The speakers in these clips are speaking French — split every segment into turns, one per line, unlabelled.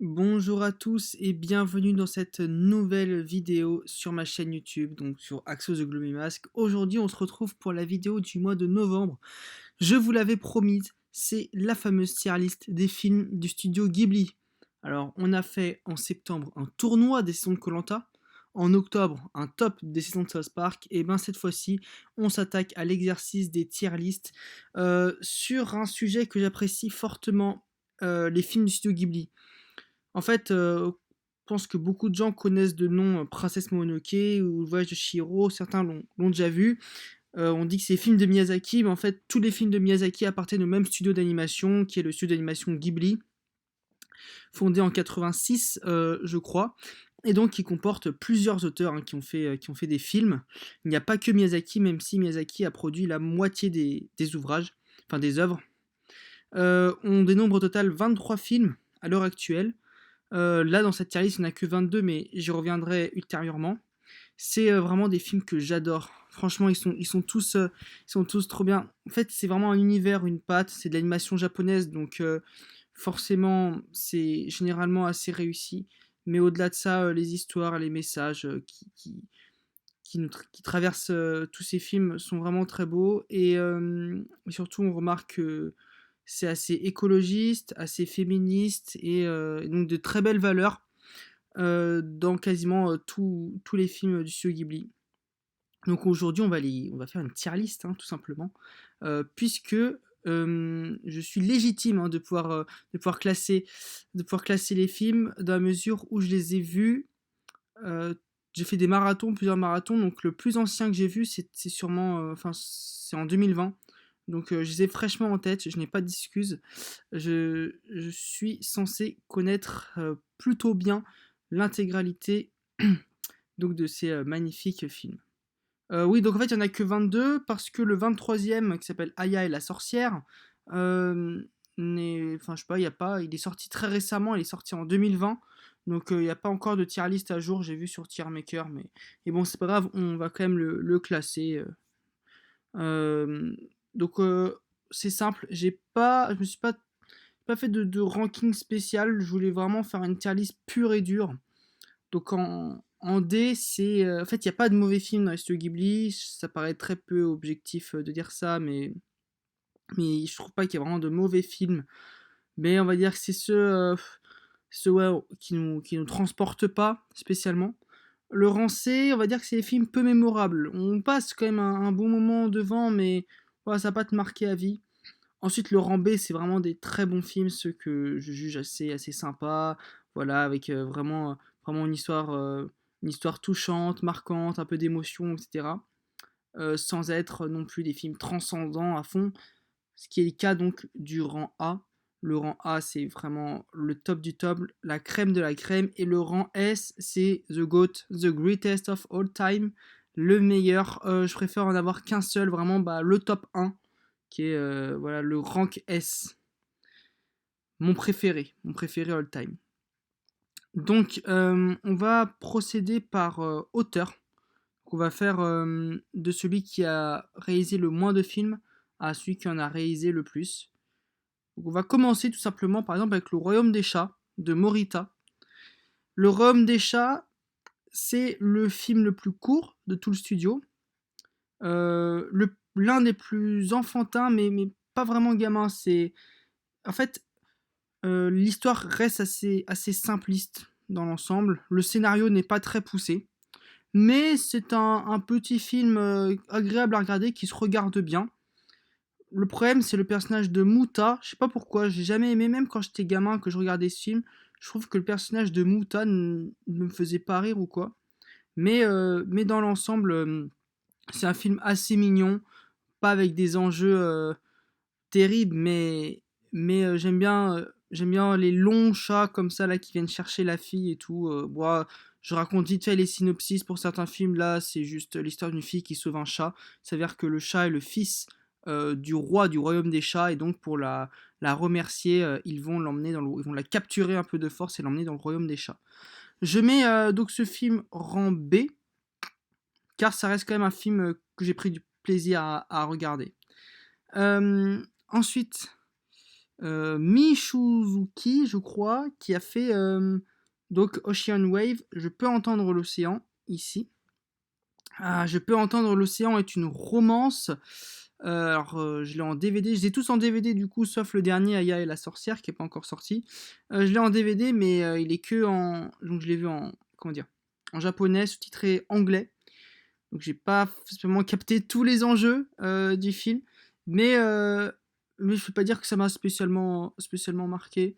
Bonjour à tous et bienvenue dans cette nouvelle vidéo sur ma chaîne YouTube, donc sur Axos The Gloomy Mask. Aujourd'hui, on se retrouve pour la vidéo du mois de novembre. Je vous l'avais promise, c'est la fameuse tier list des films du studio Ghibli. Alors, on a fait en septembre un tournoi des saisons de koh, en octobre un top des saisons de South Park, et ben cette fois-ci, on s'attaque à l'exercice des tier lists sur un sujet que j'apprécie fortement, les films du studio Ghibli. En fait, je pense que beaucoup de gens connaissent de nom Princesse Mononoke ou Le Voyage de Chihiro, certains l'ont déjà vu. On dit que c'est des films de Miyazaki, mais en fait, tous les films de Miyazaki appartiennent au même studio d'animation, qui est le studio d'animation Ghibli, fondé en 86, je crois, et donc qui comporte plusieurs auteurs qui ont fait des films. Il n'y a pas que Miyazaki, même si Miyazaki a produit la moitié des ouvrages, enfin des œuvres. On dénombre au total 23 films à l'heure actuelle. Là, dans cette tier list, il n'y en a que 22, mais j'y reviendrai ultérieurement. C'est vraiment des films que j'adore. Franchement, ils sont tous trop bien. En fait, c'est vraiment un univers, une patte. C'est de l'animation japonaise, donc forcément, c'est généralement assez réussi. Mais au-delà de ça, les histoires, les messages qui traversent tous ces films sont vraiment très beaux. Et surtout, on remarque que c'est assez écologiste, assez féministe et donc de très belles valeurs dans quasiment tous les films du studio Ghibli. Donc aujourd'hui, on va faire une tier list, hein, tout simplement, puisque je suis légitime, hein, de pouvoir classer les films dans la mesure où je les ai vus. euh, j'ai fait des marathons, plusieurs marathons, donc le plus ancien que j'ai vu, c'est sûrement, enfin, c'est en 2020. Donc je les ai fraîchement en tête, je n'ai pas d'excuses. Je suis censé connaître plutôt bien l'intégralité donc de ces magnifiques films. Oui, donc en fait, il n'y en a que 22 parce que le 23e, qui s'appelle Aya et la sorcière, euh, enfin, je sais pas, il y a pas, il est sorti très récemment, il est sorti en 2020, donc il n'y a pas encore de tier list à jour, j'ai vu sur Tiermaker, mais et bon, c'est pas grave, on va quand même le classer. Euh, donc c'est simple, je me suis pas fait de ranking spécial, je voulais vraiment faire une tier list pure et dure. Donc en D, c'est. En fait, il n'y a pas de mauvais films dans les studios Ghibli. Ça paraît très peu objectif de dire ça, mais je trouve pas qu'il y a vraiment de mauvais films. Mais on va dire que c'est ceux ouais, qui nous transportent pas spécialement. Le rang C, on va dire que c'est des films peu mémorables. On passe quand même un bon moment devant, mais voilà, ça va pas te marquer à vie. Ensuite, le rang B, c'est vraiment des très bons films, ceux que je juge assez sympas, voilà, avec vraiment une histoire touchante, marquante, un peu d'émotion, etc. Sans être non plus des films transcendants à fond, ce qui est le cas donc du rang A. Le rang A, c'est vraiment le top du top, la crème de la crème, et le rang S, c'est The GOAT, The Greatest of All Time, le meilleur. Je préfère en avoir qu'un seul, vraiment bah, le top 1 qui est voilà, le rank S, mon préféré all time. Donc, on va procéder par auteur. On va faire de celui qui a réalisé le moins de films à celui qui en a réalisé le plus. Donc, on va commencer tout simplement, par exemple, avec Le Royaume des Chats de Morita. Le Royaume des Chats, c'est le film le plus court de tout le studio. L'un des plus enfantins, mais pas vraiment gamin. C'est en fait, l'histoire reste assez simpliste dans l'ensemble. Le scénario n'est pas très poussé, mais c'est un petit film agréable à regarder qui se regarde bien. Le problème, c'est le personnage de Muta. Je sais pas pourquoi, j'ai jamais aimé, même quand j'étais gamin, que je regardais ce film. Je trouve que le personnage de Muta ne me faisait pas rire ou quoi. Mais dans l'ensemble, c'est un film assez mignon, pas avec des enjeux terrible, mais j'aime bien les longs chats comme ça là qui viennent chercher la fille et tout. Moi, je raconte vite fait les synopsis pour certains films. Là, c'est juste l'histoire d'une fille qui sauve un chat. Il s'avère que le chat est le fils du roi du royaume des chats et donc pour la remercier, ils vont la capturer un peu de force et l'emmener dans le royaume des chats. Je mets donc ce film rang B car ça reste quand même un film que j'ai pris du plaisir à regarder. Ensuite, Michuzuki, je crois, qui a fait donc Ocean Wave. Je peux entendre l'océan ici. Ah, je peux entendre l'océan est une romance. Je l'ai en DVD. Je les ai tous en DVD du coup, sauf le dernier Aya et la sorcière qui est pas encore sorti. Je l'ai en DVD, mais il est que en. Donc je l'ai vu en. Comment dire? En japonais, sous-titré anglais. Donc j'ai pas spécialement capté tous les enjeux du film. Mais, euh, mais je peux pas dire que ça m'a spécialement marqué.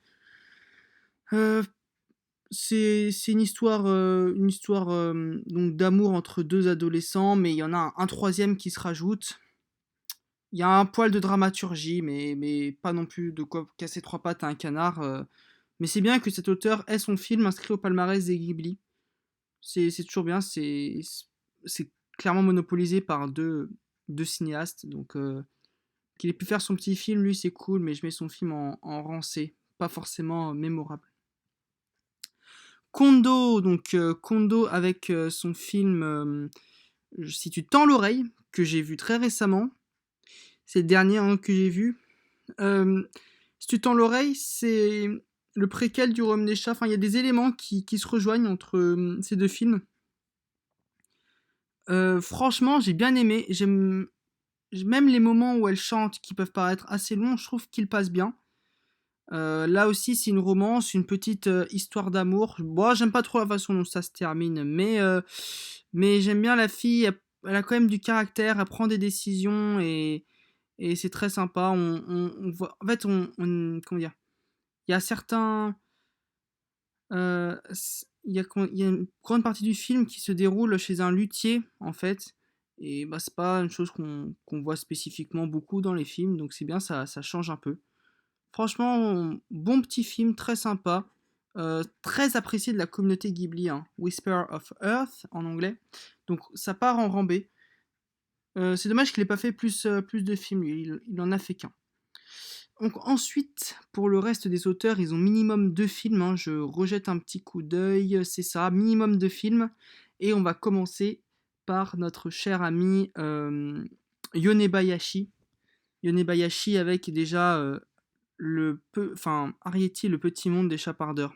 Euh, c'est une histoire donc d'amour entre deux adolescents, mais il y en a un troisième qui se rajoute. Il y a un poil de dramaturgie, mais pas non plus de quoi casser trois pattes à un canard. Mais c'est bien que cet auteur ait son film inscrit au palmarès des Ghibli. C'est toujours bien, c'est clairement monopolisé par deux cinéastes. Donc qu'il ait pu faire son petit film, lui c'est cool, mais je mets son film en rang C, pas forcément mémorable. Kondo, donc Kondo avec son film Si tu tends l'oreille, que j'ai vu très récemment. C'est le dernier hein, que j'ai vu. Euh, si tu tends l'oreille, c'est le préquel du Royaume des Chats. Enfin, il y a des éléments qui se rejoignent entre ces deux films. Franchement, j'ai bien aimé. J'aime même les moments où elle chante, qui peuvent paraître assez longs, je trouve qu'ils passent bien. Là aussi, c'est une romance, une petite histoire d'amour. Bon, j'aime pas trop la façon dont ça se termine, mais j'aime bien la fille. Elle a quand même du caractère, elle prend des décisions et c'est très sympa. On voit, en fait, comment dire, il y a certains, il y a une grande partie du film qui se déroule chez un luthier, en fait. Et bah, c'est pas une chose qu'on voit spécifiquement beaucoup dans les films, donc c'est bien, ça change un peu. Franchement, bon petit film, très sympa. Très apprécié de la communauté Ghibli, hein. Whisper of Earth en anglais. Donc ça part en rambé. C'est dommage qu'il ait pas fait plus de films, lui. Il en a fait qu'un. Donc ensuite, pour le reste des auteurs, ils ont minimum deux films, hein. Je rejette un petit coup d'œil, c'est ça, minimum deux films. Et on va commencer par notre cher ami Yonebayashi. Yonebayashi avec déjà Arrietty, le petit monde des chapardeurs.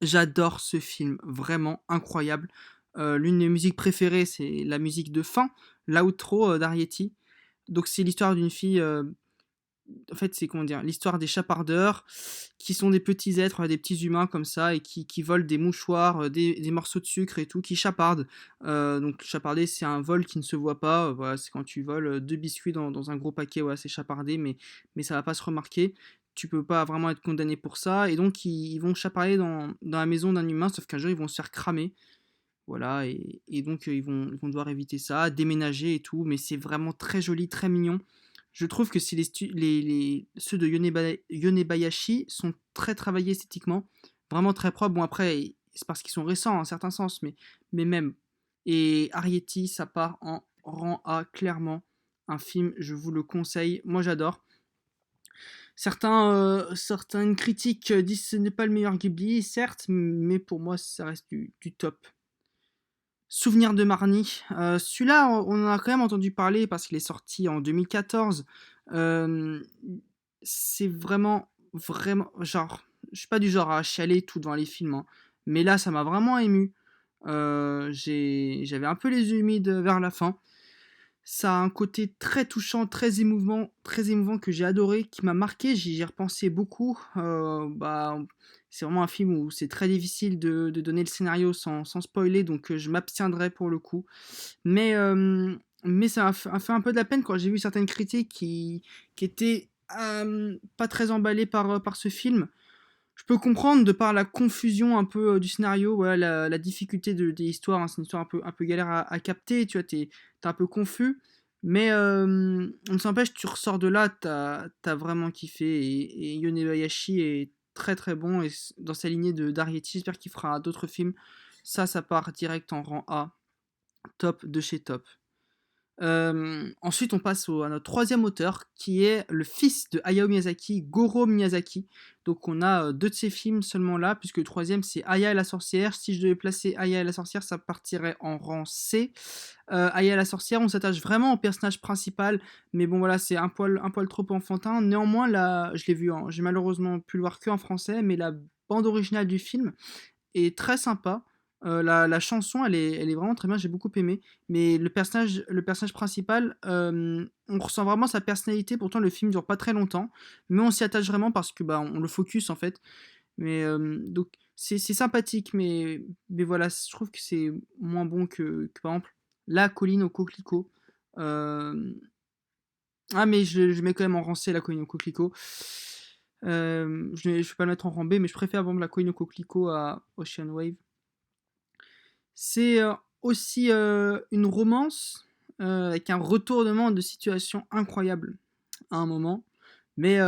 J'adore ce film, vraiment incroyable. L'une de mes musiques préférées, c'est la musique de fin, l'outro d'Arietti. Donc c'est l'histoire d'une fille, en fait c'est comment dire, l'histoire des chapardeurs qui sont des petits êtres, des petits humains comme ça et qui volent des mouchoirs, des morceaux de sucre et tout, qui chapardent. Donc chaparder c'est un vol qui ne se voit pas, voilà, c'est quand tu voles deux biscuits dans un gros paquet, voilà, c'est chaparder, mais ça va pas se remarquer. Tu peux pas vraiment être condamné pour ça et donc ils vont chaparder dans la maison d'un humain, sauf qu'un jour ils vont se faire cramer. Voilà, et donc ils vont devoir éviter ça, déménager et tout, mais c'est vraiment très joli, très mignon. Je trouve que ceux de Yonebayashi sont très travaillés esthétiquement, vraiment très propres. Bon, après, c'est parce qu'ils sont récents, en un certain sens, mais même. Et Arrietty, ça part en rang A, clairement. Un film, je vous le conseille. Moi, j'adore. Certaines critiques disent que ce n'est pas le meilleur Ghibli, certes, mais pour moi, ça reste du top. Souvenir de Marnie. Celui-là, on en a quand même entendu parler parce qu'il est sorti en 2014. Euh, c'est vraiment, genre, je suis pas du genre à chialer tout devant les films, hein, mais là, ça m'a vraiment ému. J'avais un peu les yeux humides vers la fin. Ça a un côté très touchant, très émouvant que j'ai adoré, qui m'a marqué. J'y ai repensé beaucoup. C'est vraiment un film où c'est très difficile de donner le scénario sans spoiler, donc je m'abstiendrai pour le coup. Mais, euh, mais ça a fait un peu de la peine quand j'ai vu certaines critiques qui étaient pas très emballées par ce film. Je peux comprendre de par la confusion un peu du scénario, voilà, la difficulté des histoires, hein, c'est une histoire un peu galère à capter, tu vois, t'es un peu confus, mais on ne s'empêche, tu ressors de là, t'as vraiment kiffé, et Yonebayashi est très très bon, et dans sa lignée de d'Arietti, j'espère qu'il fera d'autres films, ça part direct en rang A, top de chez top. Ensuite, on passe à notre troisième auteur, qui est le fils de Hayao Miyazaki, Goro Miyazaki. Donc, on a deux de ses films seulement là, puisque le troisième, c'est Aya et la sorcière. Si je devais placer Aya et la sorcière, ça partirait en rang C. Aya et la sorcière, on s'attache vraiment au personnage principal, mais bon, voilà, c'est un poil trop enfantin. Néanmoins, là, je l'ai vu, j'ai malheureusement pu le voir que en français, mais la bande originale du film est très sympa. La chanson, elle est vraiment très bien, j'ai beaucoup aimé. Mais le personnage principal, on ressent vraiment sa personnalité. Pourtant, le film dure pas très longtemps, mais on s'y attache vraiment parce que bah, on le focus en fait. Mais donc, c'est sympathique, mais voilà, je trouve que c'est moins bon que par exemple La colline au coquelicot. Euh, ah, mais je mets quand même en rang C La colline au coquelicot. Je ne vais pas le mettre en rang B, mais je préfère vendre La colline au coquelicot à Ocean Wave. C'est aussi une romance avec un retournement de situation incroyable à un moment. Mais,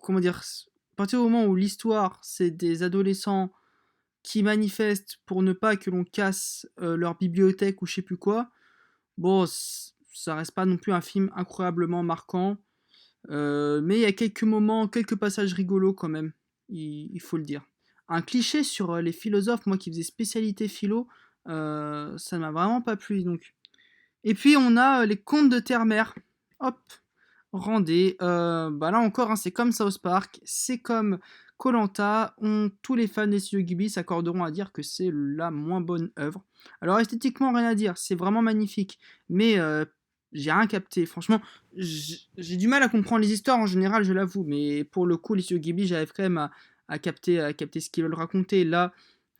comment dire, à partir du moment où l'histoire, c'est des adolescents qui manifestent pour ne pas que l'on casse leur bibliothèque ou je sais plus quoi, bon, ça reste pas non plus un film incroyablement marquant. Mais il y a quelques moments, quelques passages rigolos quand même, il faut le dire. Un cliché sur les philosophes, moi qui faisais spécialité philo, ça m'a vraiment pas plu donc. Et puis on a les contes de Terre-Mère. Hop, Randé. Bah là encore, hein, c'est comme South Park, c'est comme koh tous les fans des studios Ghibli s'accorderont à dire que c'est la moins bonne œuvre. Alors esthétiquement, rien à dire, c'est vraiment magnifique, mais j'ai rien capté. Franchement, j'ai du mal à comprendre les histoires en général, je l'avoue, mais pour le coup, les studios Ghibli, j'arrive quand même à capter ce qu'ils veulent raconter. Là,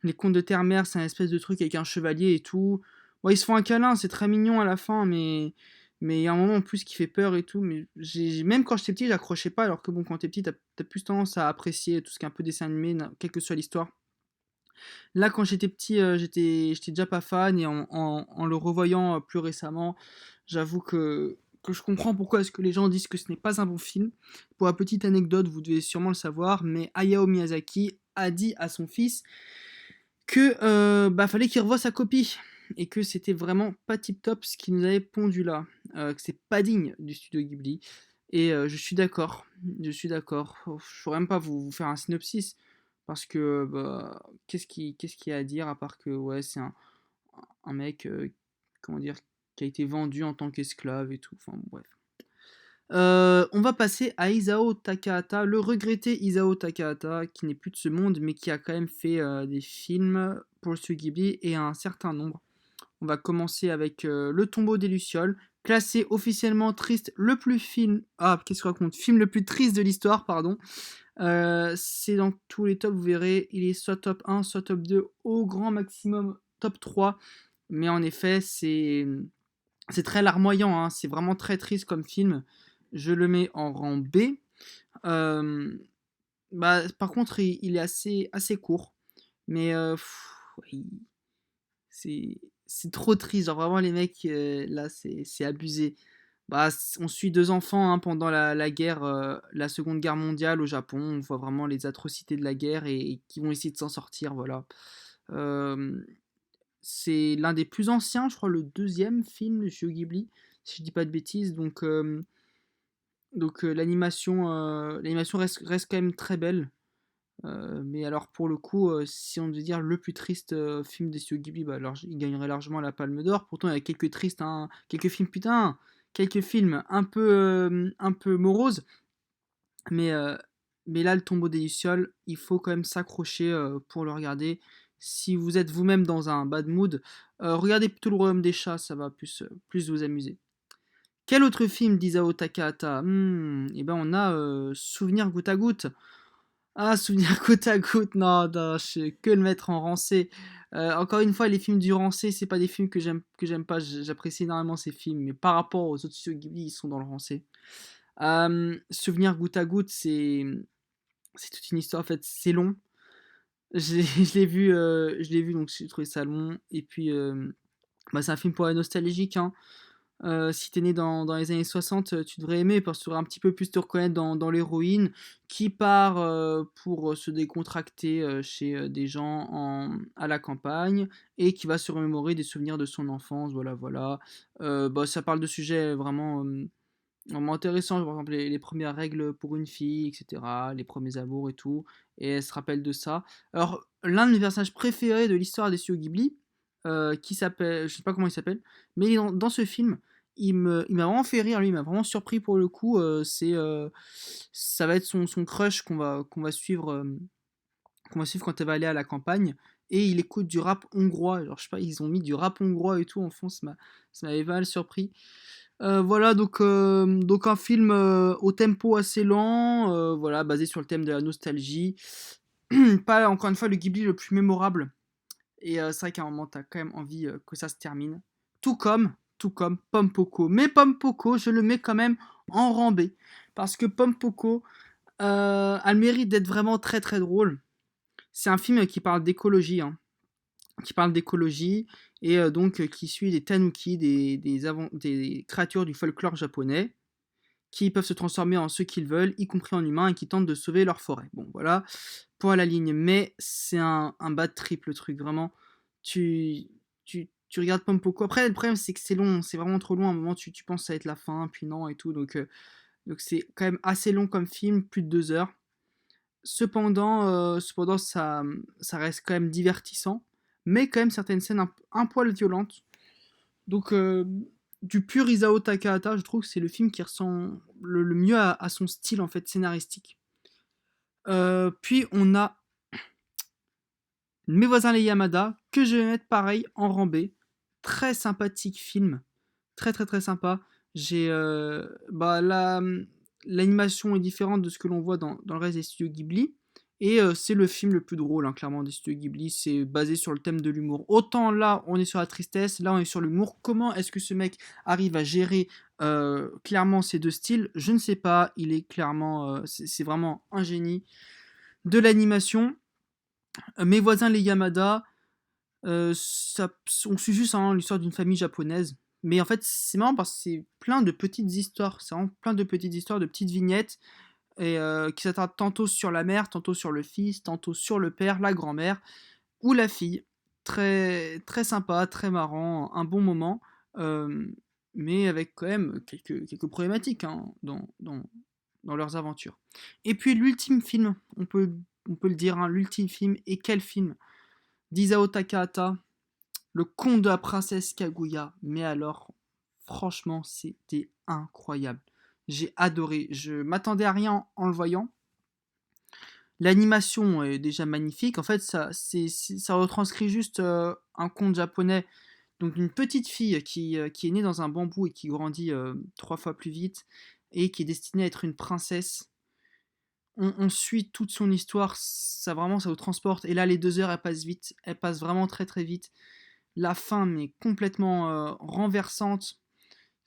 les contes de Terre-Mère, c'est un espèce de truc avec un chevalier et tout. Ouais, ils se font un câlin, c'est très mignon à la fin, mais il y a un moment en plus qui fait peur et tout. Mais même quand j'étais petit, j'accrochais pas. Alors que bon, quand t'es petit, t'as plus tendance à apprécier tout ce qui est un peu dessin animé, quelle que soit l'histoire. Là, quand j'étais petit, j'étais déjà pas fan. Et en le revoyant plus récemment, j'avoue que je comprends pourquoi est-ce que les gens disent que ce n'est pas un bon film. Pour la petite anecdote, vous devez sûrement le savoir, mais Hayao Miyazaki a dit à son fils que bah, fallait qu'il revoie sa copie et que c'était vraiment pas tip top ce qu'il nous avait pondu là, que c'est pas digne du studio Ghibli. Et je suis d'accord, je suis d'accord. Je saurais même pas vous faire un synopsis parce que bah, qu'est-ce qu'il y a à dire à part que ouais c'est un mec comment dire qui a été vendu en tant qu'esclave et tout. Enfin bon, bref. On va passer à Isao Takahata, le regretté Isao Takahata, qui n'est plus de ce monde, mais qui a quand même fait des films pour le studio Ghibli et un certain nombre. On va commencer avec Le tombeau des Lucioles, classé officiellement triste, le plus film... Ah, qu'est-ce que je raconte? Film le plus triste de l'histoire, pardon. C'est dans tous les tops, vous verrez, il est soit top 1, soit top 2, au grand maximum top 3. Mais en effet, c'est très larmoyant, hein. C'est vraiment très triste comme film. Je le mets en rang B. Euh, Bah, par contre, il est assez court. Mais c'est trop triste. Genre, vraiment, les mecs, là, c'est abusé. Bah, on suit deux enfants hein, pendant la guerre, la Seconde Guerre mondiale au Japon. On voit vraiment les atrocités de la guerre et qui vont essayer de s'en sortir. Voilà. Euh, c'est l'un des plus anciens, je crois, le deuxième film de Studio Ghibli, si je dis pas de bêtises. Donc l'animation reste quand même très belle. Mais alors pour le coup, si on devait dire le plus triste film des studios Ghibli, bah alors il gagnerait largement la Palme d'Or. Pourtant il y a quelques tristes, hein, quelques films putain, quelques films un peu moroses. Mais, euh, mais là le Tombeau des Lucioles, il faut quand même s'accrocher pour le regarder. Si vous êtes vous-même dans un bad mood, regardez plutôt le Royaume des Chats, ça va plus vous amuser. Quel autre film d'Isao Takahata? Eh ben on a Souvenir goutte à goutte. Ah, Souvenir goutte à goutte, non, non, je sais que le mettre en rancé. Encore une fois, les films du rancé, c'est pas des films que j'aime pas. J'apprécie énormément ces films, mais par rapport aux autres studios Ghibli, ils sont dans le rancé. Souvenir goutte à goutte, c'est toute une histoire. En fait, c'est long. Je l'ai vu, donc j'ai trouvé ça long. Et puis, bah, c'est un film pour la nostalgique, hein. Si t'es né dans les années 60, tu devrais aimer parce que tu devrais un petit peu plus te reconnaître dans l'héroïne qui part pour se décontracter chez des gens à la campagne et qui va se remémorer des souvenirs de son enfance. Voilà, voilà. Bah, ça parle de sujets vraiment intéressants, par exemple les premières règles pour une fille, etc., les premiers amours et tout. Et elle se rappelle de ça. Alors, l'un de mes personnages préférés de l'histoire des studios Ghibli, qui s'appelle, je sais pas comment il s'appelle, mais il est dans ce film, il m'a vraiment fait rire, lui, il m'a vraiment surpris pour le coup. Ça va être son crush qu'on va suivre quand elle va aller à la campagne. Et il écoute du rap hongrois. Alors, je sais pas, ils ont mis du rap hongrois et tout en fond, ça m'avait pas mal surpris. Voilà, donc un film au tempo assez lent, voilà, basé sur le thème de la nostalgie. Pas, encore une fois, le Ghibli le plus mémorable. Et c'est vrai qu'à un moment, t'as quand même envie que ça se termine. Tout comme Pompoko. Mais Pompoko, je le mets quand même en rang B. Parce que Pompoko a le mérite d'être vraiment très très drôle. C'est un film qui parle d'écologie, hein, qui parle d'écologie et donc qui suit des tanuki, des créatures du folklore japonais qui peuvent se transformer en ce qu'ils veulent, y compris en humains, et qui tentent de sauver leur forêt. Bon, voilà, pour la ligne. Mais c'est un bad trip, le truc, vraiment. Tu regardes Pompoko. Après, le problème, c'est que c'est long, c'est vraiment trop long. À un moment, tu penses que ça va être la fin, puis non, et tout. Donc c'est quand même assez long comme film, plus de 2 heures. Cependant ça reste quand même divertissant, mais quand même certaines scènes un poil violentes. Donc, du pur Isao Takahata, je trouve que c'est le film qui ressemble le mieux à son style en fait scénaristique. Puis on a Mes voisins les Yamada, que je vais mettre pareil en rang B. Très sympathique film, très très très sympa. J'ai bah, l'animation est différente de ce que l'on voit dans le reste des studios Ghibli. Et c'est le film le plus drôle, hein, clairement, des studios Ghibli. C'est basé sur le thème de l'humour. Autant là, on est sur la tristesse, là, on est sur l'humour. Comment est-ce que ce mec arrive à gérer clairement ces deux styles? Je ne sais pas. Il est clairement. C'est vraiment un génie de l'animation. Mes voisins les Yamada, on suit juste l'histoire d'une famille japonaise. Mais en fait, c'est marrant parce que c'est plein de petites histoires. C'est vraiment plein de petites histoires, de petites vignettes et qui s'attardent tantôt sur la mère, tantôt sur le fils, tantôt sur le père, la grand-mère ou la fille. Très, très sympa, très marrant, un bon moment, euh, mais avec quand même quelques problématiques hein, dans leurs aventures. Et puis l'ultime film, on peut le dire, hein, l'ultime film, et quel film d'Isao Takahata, Le Conte de la Princesse Kaguya. Mais alors, franchement, c'était incroyable. J'ai adoré. Je m'attendais à rien en le voyant. L'animation est déjà magnifique. En fait, ça retranscrit juste un conte japonais. Donc, d'une petite fille qui est née dans un bambou et qui grandit 3 fois plus vite et qui est destinée à être une princesse. On suit toute son histoire, ça vous transporte. Et là, les 2 heures, elles passent vite. Elles passent vraiment très très vite. La fin, mais complètement renversante.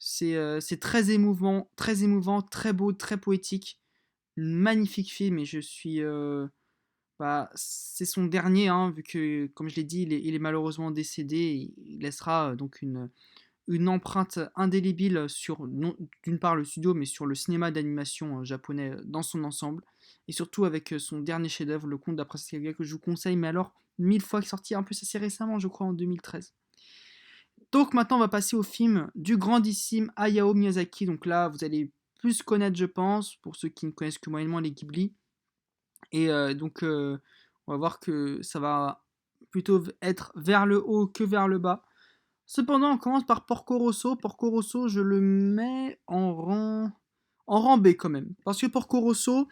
C'est très émouvant, très beau, très poétique. Magnifique film et je suis. Bah, c'est son dernier, hein, vu que, comme je l'ai dit, il est malheureusement décédé. Il laissera donc une empreinte indélébile sur, d'une part, le studio, mais sur le cinéma d'animation japonais dans son ensemble. Et surtout avec son dernier chef-d'œuvre, Le Conte de la Princesse Kaguya, que je vous conseille, mais alors 1000 fois sorti, en plus assez récemment, je crois, en 2013. Donc maintenant, on va passer au film du grandissime Hayao Miyazaki. Donc là, vous allez plus connaître, je pense, pour ceux qui ne connaissent que moyennement les Ghibli. Et on va voir que ça va plutôt être vers le haut que vers le bas. Cependant, on commence par Porco Rosso. Porco Rosso, je le mets en rang B quand même. Parce que Porco Rosso,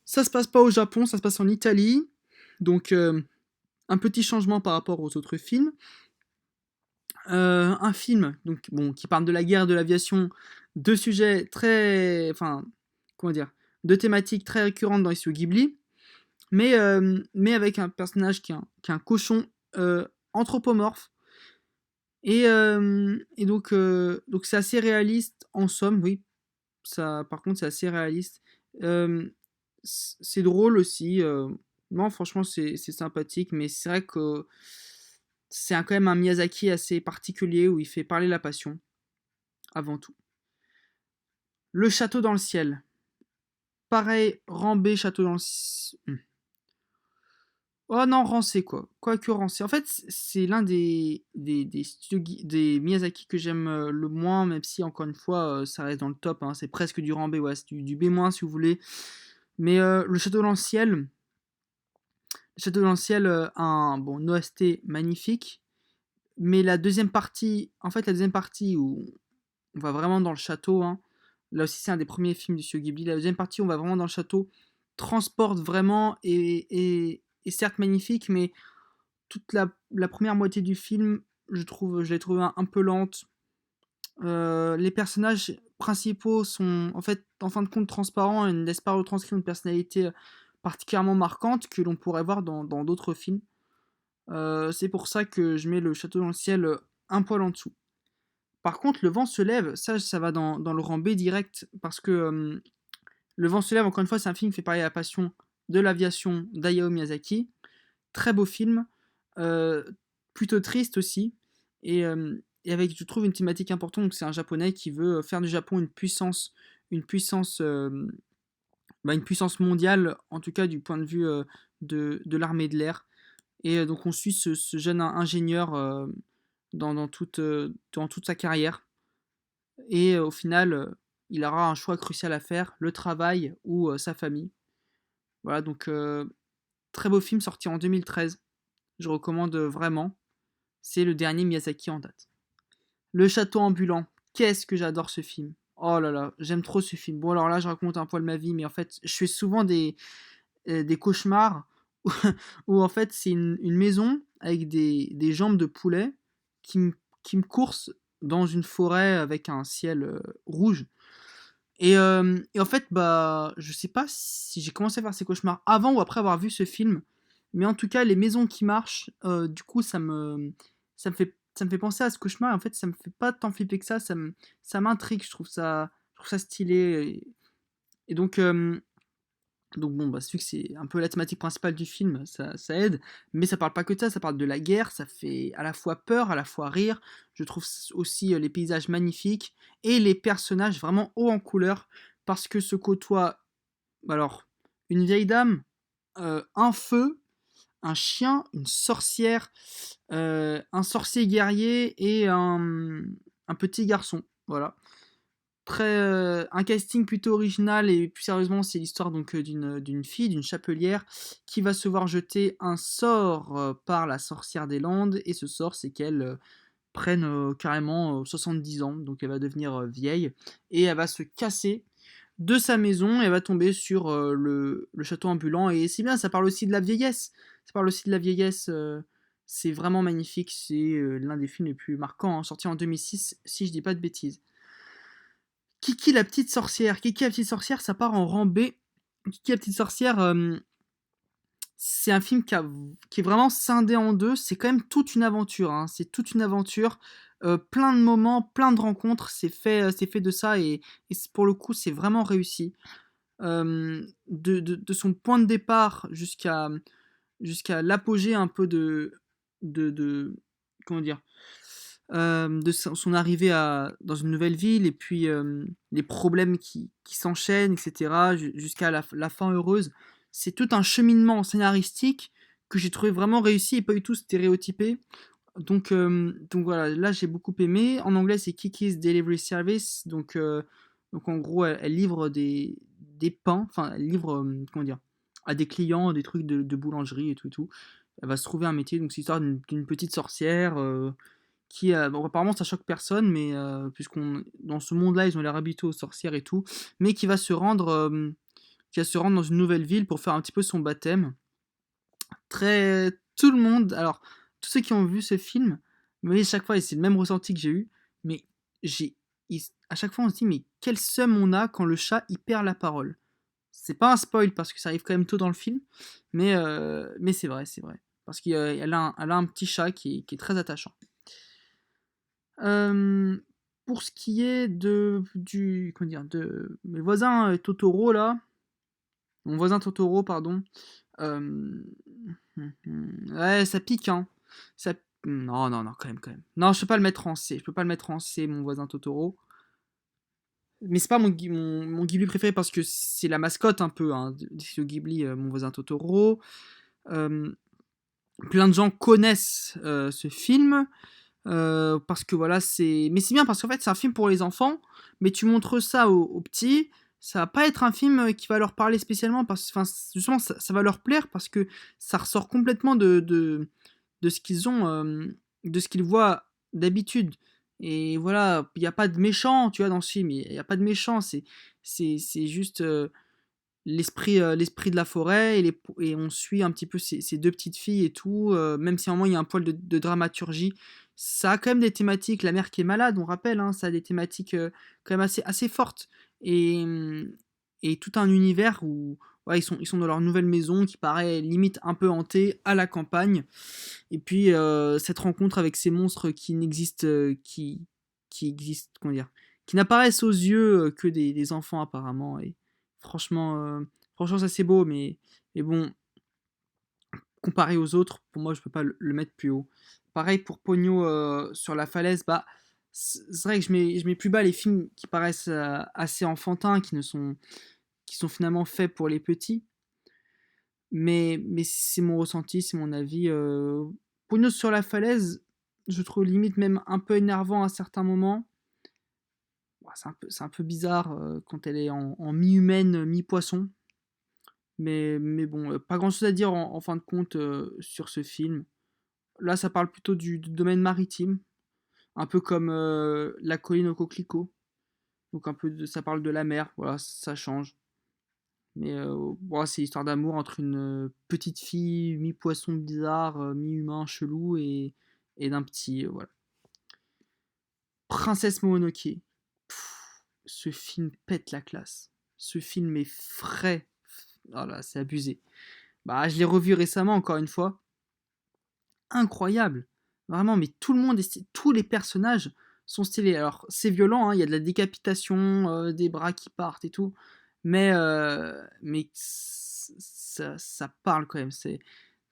ça se passe pas au Japon, ça se passe en Italie. Donc, un petit changement par rapport aux autres films. Un film donc, bon, qui parle de la guerre de l'aviation, de sujets très. Enfin, comment dire, de thématiques très récurrentes dans les studios Ghibli, mais avec un personnage qui est un cochon anthropomorphe. Et donc c'est assez réaliste en somme, oui. Ça, par contre, c'est assez réaliste. Euh, c'est drôle aussi. Non, franchement, c'est sympathique, mais c'est vrai que c'est quand même un Miyazaki assez particulier où il fait parler la passion. avant tout. Le château dans le ciel. Pareil, Rambé, château dans le ciel. Oh non, Rancé quoi. Quoique Rancé. En fait, c'est l'un des studios des Miyazaki que j'aime le moins, même si encore une fois, ça reste dans le top, hein. C'est presque du Rambé, ouais, c'est du B- si vous voulez. Mais le château dans le château dans le ciel, un bon OST magnifique. Mais la deuxième partie, en fait, la deuxième partie où on va vraiment dans le château, hein, là aussi c'est un des premiers films du studio Ghibli. La deuxième partie, on va vraiment dans le château, transporte vraiment et certes magnifique, mais toute la première moitié du film, je l'ai trouvé un peu lente. Les personnages principaux sont en fait, en fin de compte, transparents et ne laissent pas retranscrire une personnalité particulièrement marquante que l'on pourrait voir dans d'autres films. C'est pour ça que je mets le château dans le ciel un poil en dessous. Par contre, le vent se lève, ça va dans le rang B direct, parce que le vent se lève, encore une fois, c'est un film qui fait parler à la passion de l'aviation d'Hayao Miyazaki. Très beau film, euh, plutôt triste aussi, et avec, je trouve, une thématique importante. Donc, c'est un japonais qui veut faire du Japon une puissance, une puissance mondiale, en tout cas du point de vue de l'armée de l'air. Et donc, on suit ce jeune ingénieur dans toute sa carrière. Et au final, il aura un choix crucial à faire, le travail ou sa famille. Voilà, donc très beau film sorti en 2013. Je recommande vraiment. C'est le dernier Miyazaki en date. Le château ambulant. Qu'est-ce que j'adore ce film. Oh là là, j'aime trop ce film. Bon, alors là, je raconte un poil ma vie, mais en fait, je fais souvent des cauchemars où, où, en fait, c'est une maison avec des jambes de poulet qui me coursent dans une forêt avec un ciel rouge. Et en fait, bah, je sais pas si j'ai commencé à faire ces cauchemars avant ou après avoir vu ce film, mais en tout cas, les maisons qui marchent, du coup, ça me fait penser à ce cauchemar. Et en fait, ça me fait pas tant flipper que ça m'intrigue. Je trouve ça stylé. Et donc bon, bah, vu que c'est un peu la thématique principale du film, ça aide. Mais ça parle pas que de ça, ça parle de la guerre, ça fait à la fois peur, à la fois rire. Je trouve aussi les paysages magnifiques et les personnages vraiment hauts en couleur parce que se côtoient, alors, une vieille dame, un feu, un chien, une sorcière, un sorcier guerrier et un petit garçon. Voilà, un casting plutôt original. Et plus sérieusement, c'est l'histoire donc d'une fille, d'une chapelière qui va se voir jeter un sort par la sorcière des Landes. Et ce sort, c'est qu'elle prenne carrément 70 ans, donc elle va devenir vieille et elle va se casser de sa maison et elle va tomber sur le château ambulant. Et c'est bien, ça parle aussi de la vieillesse, c'est vraiment magnifique. C'est l'un des films les plus marquants, hein, sorti en 2006 si je dis pas de bêtises. Kiki la petite sorcière. Kiki la petite sorcière, ça part en rang B. Kiki la petite sorcière, c'est un film qui est vraiment scindé en deux. C'est quand même toute une aventure, hein. C'est toute une aventure. Plein de moments, plein de rencontres. C'est fait de ça pour le coup, c'est vraiment réussi. De son point de départ jusqu'à l'apogée un peu de comment dire, de son arrivée dans une nouvelle ville et puis les problèmes qui s'enchaînent, etc., jusqu'à la fin heureuse. C'est tout un cheminement scénaristique que j'ai trouvé vraiment réussi et pas du tout stéréotypé. Donc voilà, là j'ai beaucoup aimé. En anglais, c'est Kiki's Delivery Service. Donc en gros, elle livre des pains, enfin, elle livre, comment dire, à des clients des trucs de boulangerie et tout, et tout. Elle va se trouver un métier, donc c'est l'histoire d'une petite sorcière bon, apparemment ça choque personne, mais puisqu'on dans ce monde-là ils ont l'air habitués aux sorcières et tout, mais qui va se rendre dans une nouvelle ville pour faire un petit peu son baptême. Tout le monde, alors tous ceux qui ont vu ce film, me voyez, chaque fois et c'est le même ressenti que j'ai eu, mais j'ai à chaque fois on se dit mais quel seum on a quand le chat il perd la parole. C'est pas un spoil parce que ça arrive quand même tôt dans le film, mais c'est vrai parce qu'elle a un petit chat qui est très attachant. Euh, pour ce qui est comment dire, de mes voisins Totoro là, mon voisin Totoro, pardon. euh, ouais, ça pique, hein. Ça, non, non, non, quand même, quand même. Non, je peux pas le mettre en C. Je peux pas le mettre en C, mon voisin Totoro. Mais c'est pas mon Ghibli préféré parce que c'est la mascotte un peu, hein, des studios Ghibli, Mon voisin Totoro. Euh, Plein de gens connaissent ce film. Parce que voilà, c'est. Mais c'est bien parce qu'en fait, c'est un film pour les enfants, mais tu montres ça aux petits, ça va pas être un film qui va leur parler spécialement, parce enfin, justement, ça va leur plaire parce que ça ressort complètement de ce qu'ils ont, de ce qu'ils voient d'habitude. Et voilà, il n'y a pas de méchant, tu vois, dans ce film, il n'y a pas de méchant, c'est juste l'esprit de la forêt et on suit un petit peu ces deux petites filles et tout, même si à un moment il y a un poil de dramaturgie, ça a quand même des thématiques, la mère qui est malade, on rappelle, hein, ça a des thématiques quand même assez fortes et tout un univers où ouais, ils sont dans leur nouvelle maison qui paraît limite un peu hantée à la campagne et puis cette rencontre avec ces monstres qui n'existent qui existent, comment dire, qui n'apparaissent aux yeux que des enfants apparemment et franchement ça c'est beau mais bon, comparé aux autres, pour moi je peux pas le mettre plus haut. Pareil pour Pogno sur la falaise, bah c'est vrai que je mets plus bas les films qui paraissent assez enfantins, qui sont finalement faits pour les petits. Mais c'est mon ressenti, c'est mon avis. Pogno sur la falaise, je trouve limite même un peu énervant à certains moments. Bah, c'est un peu bizarre quand elle est en mi-humaine, mi-poisson. Mais bon, pas grand chose à dire en fin de compte sur ce film. Là, ça parle plutôt du domaine maritime, un peu comme La colline aux coquelicots. Donc ça parle de la mer, voilà, ça change. Mais bon, c'est l'histoire d'amour entre une petite fille mi-poisson bizarre, mi-humain chelou et d'un petit, voilà. Princesse Mononoke. Ce film pète la classe. Ce film est frais. Voilà, c'est abusé. Bah, je l'ai revu récemment encore une fois. Incroyable. Vraiment, mais tout le monde tous les personnages sont stylés. Alors, c'est violent, hein, il y a de la décapitation, des bras qui partent et tout. Mais ça parle quand même.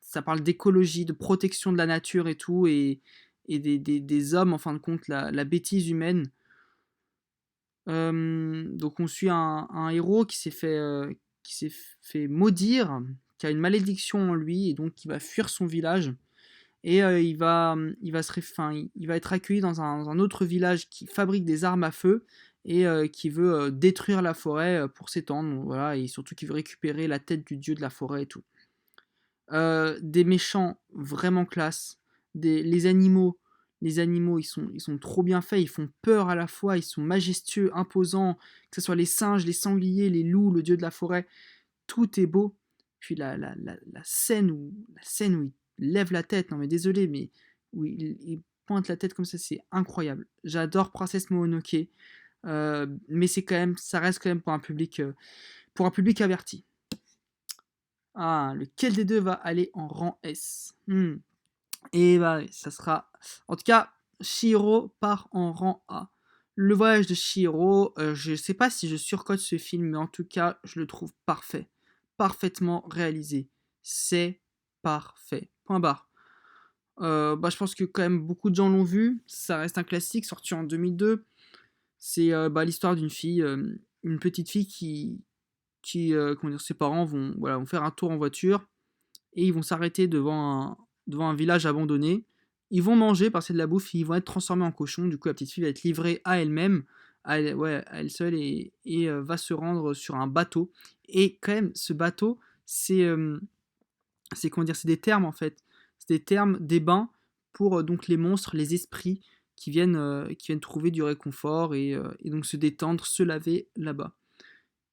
Ça parle d'écologie, de protection de la nature et tout, et des hommes, en fin de compte, la bêtise humaine. Donc on suit un héros qui s'est fait maudire, qui a une malédiction en lui, et donc qui va fuir son village. Et il va être accueilli dans un autre village qui fabrique des armes à feu et qui veut détruire la forêt pour s'étendre. Voilà, et surtout qui veut récupérer la tête du dieu de la forêt et tout. Des méchants vraiment classe. Les animaux, ils sont trop bien faits, ils font peur à la fois, ils sont majestueux, imposants, que ce soit les singes, les sangliers, les loups, le dieu de la forêt, tout est beau. Puis la scène où il lève la tête, non mais désolé, mais où il pointe la tête comme ça, c'est incroyable. J'adore Princess Mononoke, mais ça reste quand même pour un public averti. Ah, lequel des deux va aller en rang S? Et bah, ça sera. En tout cas, Chihiro part en rang A. Le voyage de Chihiro, je sais pas si je surcote ce film, mais en tout cas, je le trouve parfait. Parfaitement réalisé. C'est parfait. Point barre. Bah, je pense que quand même beaucoup de gens l'ont vu. Ça reste un classique sorti en 2002. C'est bah, l'histoire d'une fille, une petite fille qui comment dire, ses parents vont faire un tour en voiture et ils vont s'arrêter devant un village abandonné. Ils vont manger parce que c'est de la bouffe, ils vont être transformés en cochons. Du coup, la petite fille va être livrée à elle-même, à elle seule, et va se rendre sur un bateau. Et quand même, ce bateau, c'est comment dire, c'est des termes en fait. C'est des termes, des bains pour donc les monstres, les esprits qui viennent trouver du réconfort et donc se détendre, se laver là-bas.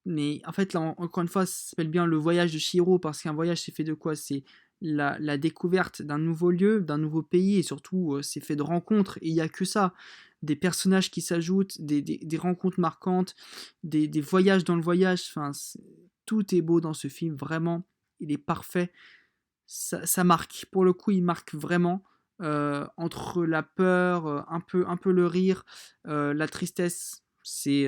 Mais en fait, là, encore une fois, ça s'appelle bien le voyage de Chihiro, parce qu'un voyage, c'est fait de quoi? C'est la découverte d'un nouveau lieu, d'un nouveau pays, et surtout, c'est fait de rencontres, et il n'y a que ça. Des personnages qui s'ajoutent, des rencontres marquantes, des voyages dans le voyage, enfin, tout est beau dans ce film, vraiment, il est parfait. Ça marque, pour le coup, il marque vraiment. Entre la peur, un peu le rire, la tristesse, c'est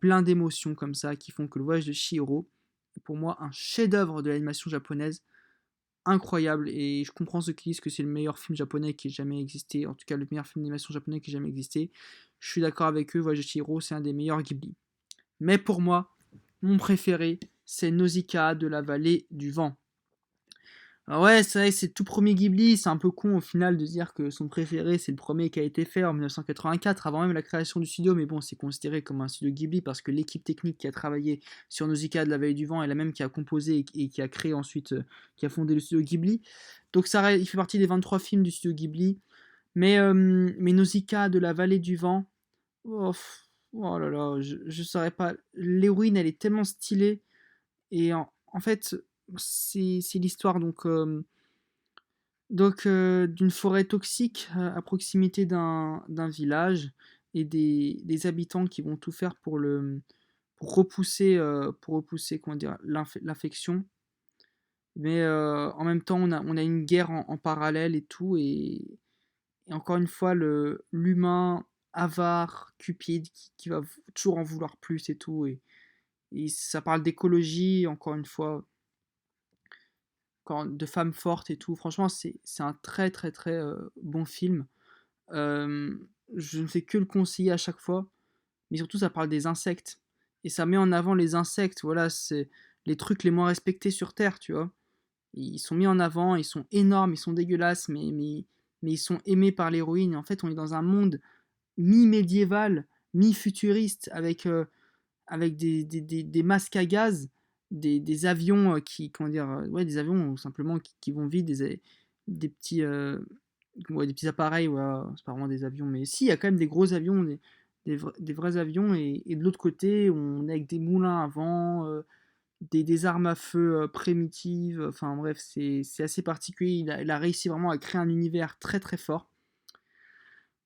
plein d'émotions comme ça qui font que le voyage de Chihiro est pour moi un chef-d'œuvre de l'animation japonaise incroyable. Et je comprends ceux qui disent que c'est le meilleur film japonais qui ait jamais existé, en tout cas le meilleur film d'animation japonais qui ait jamais existé. je suis d'accord avec eux, Voyage de Chihiro, c'est un des meilleurs Ghibli. Mais pour moi, mon préféré, c'est Nausicaa de la vallée du vent. Ah ouais, c'est vrai, c'est le tout premier Ghibli, c'est un peu con au final de dire que son préféré c'est le premier qui a été fait en 1984, avant même la création du studio, mais bon, c'est considéré comme un studio Ghibli parce que l'équipe technique qui a travaillé sur Nausicaa de la Vallée du Vent est la même qui a composé et qui a créé ensuite, qui a fondé le studio Ghibli. Donc il fait partie des 23 films du studio Ghibli, mais Nausicaa de la Vallée du Vent, oh, oh là là, je saurais pas. L'héroïne, elle est tellement stylée, et en fait, c'est l'histoire d'une forêt toxique à proximité d'un village et des habitants qui vont tout faire pour repousser comment dire, l'infection. Mais en même temps, on a une guerre en parallèle et tout. Et encore une fois, l'humain avare, cupide, qui va toujours en vouloir plus et tout. Et ça parle d'écologie, encore une fois, de femmes fortes et tout. Franchement, c'est un très très très bon film. Euh, je ne fais que le conseiller à chaque fois, mais surtout ça parle des insectes. Et ça met en avant les insectes, voilà, c'est les trucs les moins respectés sur Terre, tu vois. Ils sont mis en avant, ils sont énormes, ils sont dégueulasses, mais ils sont aimés par l'héroïne. En fait, on est dans un monde mi-médiéval, mi-futuriste, avec des masques à gaz, des avions comment dire, ouais, des avions simplement qui vont vite, des petits, ouais, des petits appareils, ouais, c'est pas vraiment des avions, mais si, il y a quand même des gros avions, des vrais avions, et de l'autre côté, on est avec des moulins à vent, des armes à feu primitives, enfin bref, c'est assez particulier, il a réussi vraiment à créer un univers très très fort.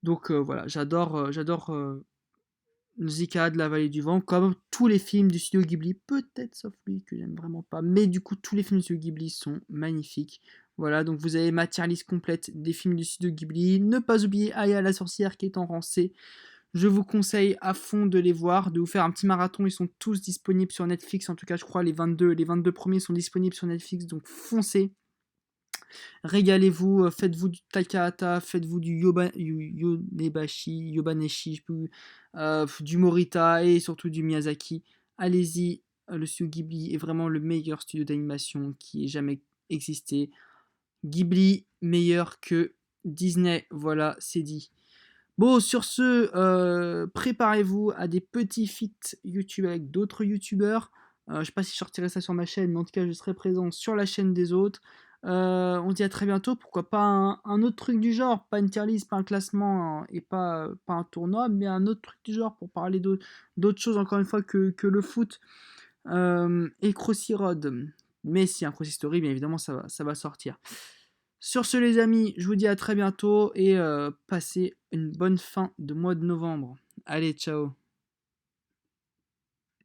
Donc voilà, j'adore Nausicaa de la vallée du vent, comme tous les films du studio Ghibli, peut-être sauf lui que j'aime vraiment pas, mais du coup tous les films du studio Ghibli sont magnifiques. Voilà, donc vous avez ma tier list complète des films du studio Ghibli. Ne pas oublier Aya la sorcière qui est en rang C. Je vous conseille à fond de les voir, de vous faire un petit marathon. Ils sont tous disponibles sur Netflix. En tout cas, je crois les 22 premiers sont disponibles sur Netflix. Donc foncez, régalez-vous, faites-vous du Takahata, faites-vous du Yobaneshi, je sais plus, du Morita et surtout du Miyazaki. Allez-y, le studio Ghibli est vraiment le meilleur studio d'animation qui ait jamais existé. Ghibli meilleur que Disney, voilà, c'est dit. Bon, sur ce, préparez-vous à des petits feats YouTube avec d'autres YouTubeurs. Je sais pas si je sortirai ça sur ma chaîne, mais en tout cas, je serai présent sur la chaîne des autres. On se dit à très bientôt. Pourquoi pas un autre truc du genre, pas une tier list, pas un classement et pas un tournoi, mais un autre truc du genre pour parler d'autres choses, encore une fois, que le foot et Crossy Road. Mais si un Crossy Story, bien évidemment, ça va sortir. Sur ce, les amis, je vous dis à très bientôt et passez une bonne fin de mois de novembre. Allez, ciao!